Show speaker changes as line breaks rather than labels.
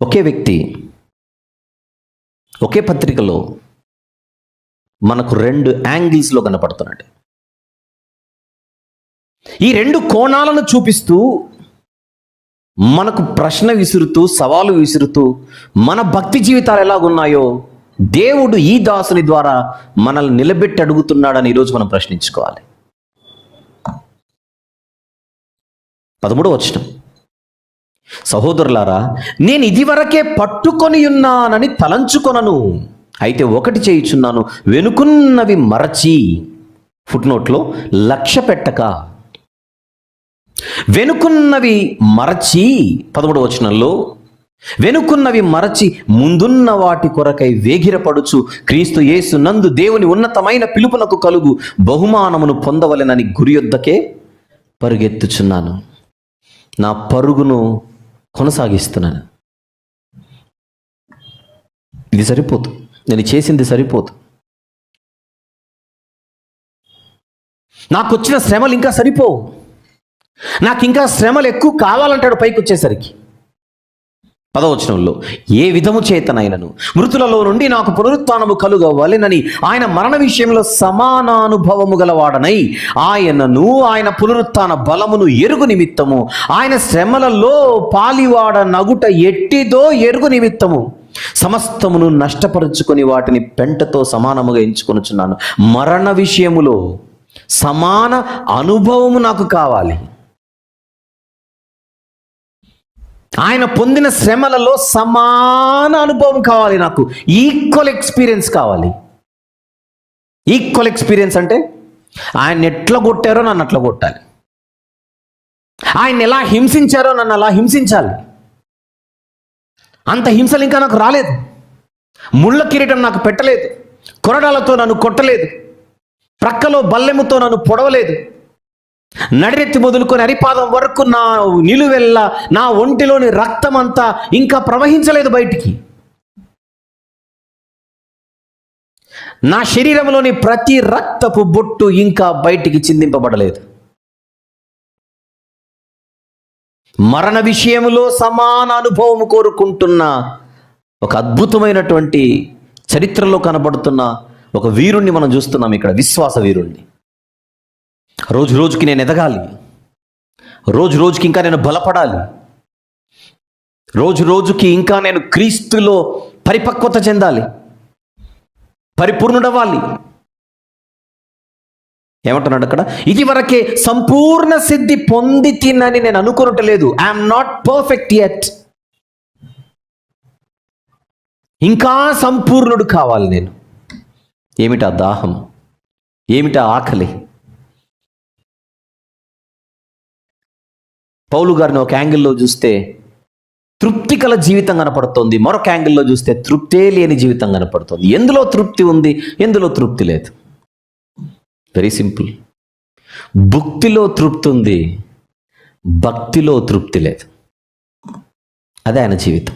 ఒకే వ్యక్తి ఒకే పత్రికలో మనకు 2 యాంగిల్స్లో కనపడుతున్నాడు. ఈ 2 కోణాలను చూపిస్తూ మనకు ప్రశ్న విసురుతూ, సవాలు విసురుతూ, మన భక్తి జీవితాలు ఎలాగున్నాయో దేవుడు ఈ దాసుని ద్వారా మనల్ని నిలబెట్టి అడుగుతున్నాడని ఈరోజు మనం ప్రశ్నించుకోవాలి. 13వ వచనం, సహోదరులారా, నేను ఇదివరకే పట్టుకొని ఉన్నానని తలంచుకొనను, అయితే ఒకటి చేయుచున్నాను, వెనుకున్నవి మరచి. ఫుట్నోట్లో లక్ష్య పెట్టక, వెనుకున్నవి మరచి. 13వ వచనంలో వెనుకున్నవి మరచి ముందున్న వాటి కొరకై వేగిరపడుచు క్రీస్తు యేసు నందు దేవుని ఉన్నతమైన పిలుపునకు కలుగు బహుమానమును పొందవలెనని గురి యొద్దకే పరుగెత్తుచున్నాను. నా పరుగును కొనసాగిస్తున్నాను. ఇది సరిపోదు, నేను చేసింది సరిపోదు. నాకు వచ్చిన శ్రమలు ఇంకా సరిపోవు, నాకు ఇంకా శ్రమలు ఎక్కువ కావాలంటాడు పైకి వచ్చేసరికి. 10వ వచనంలో, ఏ విధము చేతనైనను మృతులలో నుండి నాకు పునరుత్థానము కలుగవలెనని ఆయన మరణ విషయంలో సమానానుభవము గలవాడనై ఆయనను ఆయన పునరుత్థాన బలమును ఎరుగు నిమిత్తము ఆయన శ్రమలలో పాలివాడ నగుట ఎట్టిదో ఎరుగు నిమిత్తము సమస్తమును నష్టపరుచుకొని వాటిని పెంటతో సమానముగా ఎంచుకొనుచున్నాను. మరణ విషయములో సమాన అనుభవము నాకు కావాలి. ఆయన పొందిన శ్రమలలో సమాన అనుభవం కావాలి, నాకు ఈక్వల్ ఎక్స్పీరియన్స్ కావాలి. ఈక్వల్ ఎక్స్పీరియన్స్ అంటే ఆయన ఎట్లా కొట్టారో నన్ను అట్లా కొట్టాలి, ఆయన ఎలా హింసించారో నన్ను అలా హింసించాలి. అంత హింసలు ఇంకా నాకు రాలేదు. ముళ్ళ కిరీటం నాకు పెట్టలేదు, కొరడాలతో నన్ను కొట్టలేదు, ప్రక్కలో బల్లెముతో నన్ను పొడవలేదు, నడిరెత్తి మొదలుకొని అరిపాదం వరకు నా నిలువెల్ల నా ఒంటిలోని రక్తం అంతా ఇంకా ప్రవహించలేదు బయటికి. నా శరీరంలోని ప్రతి రక్తపు బొట్టు ఇంకా బయటికి చిందింపబడలేదు. మరణ విషయంలో సమాన అనుభవం కోరుకుంటున్న ఒక అద్భుతమైనటువంటి చరిత్రలో కనబడుతున్న ఒక వీరుణ్ణి మనం చూస్తున్నాం ఇక్కడ, విశ్వాస వీరుణ్ణి. రోజు రోజుకి నేను ఎదగాలి, రోజు రోజుకి ఇంకా నేను బలపడాలి, రోజు రోజుకి ఇంకా నేను క్రీస్తులో పరిపక్వత చెందాలి, పరిపూర్ణుడవ్వాలి. ఏమంటున్నాడు అక్కడ? ఇది వరకే సంపూర్ణ సిద్ధి పొంది తినని నేను అనుకునట్లేదు. I'm not perfect yet. ఇంకా సంపూర్ణుడు కావాలి నేను. ఏమిటా దాహం, ఏమిటా ఆకలి? పౌలు గారిని ఒక యాంగిల్లో చూస్తే తృప్తి కల జీవితం కనపడుతోంది, మరొక యాంగిల్లో చూస్తే తృప్తే లేని జీవితం కనపడుతుంది. ఎందులో తృప్తి ఉంది, ఎందులో తృప్తి లేదు? Very simple. భక్తిలో తృప్తి ఉంది, భక్తిలో తృప్తి లేదు. అదే ఆయన జీవితం.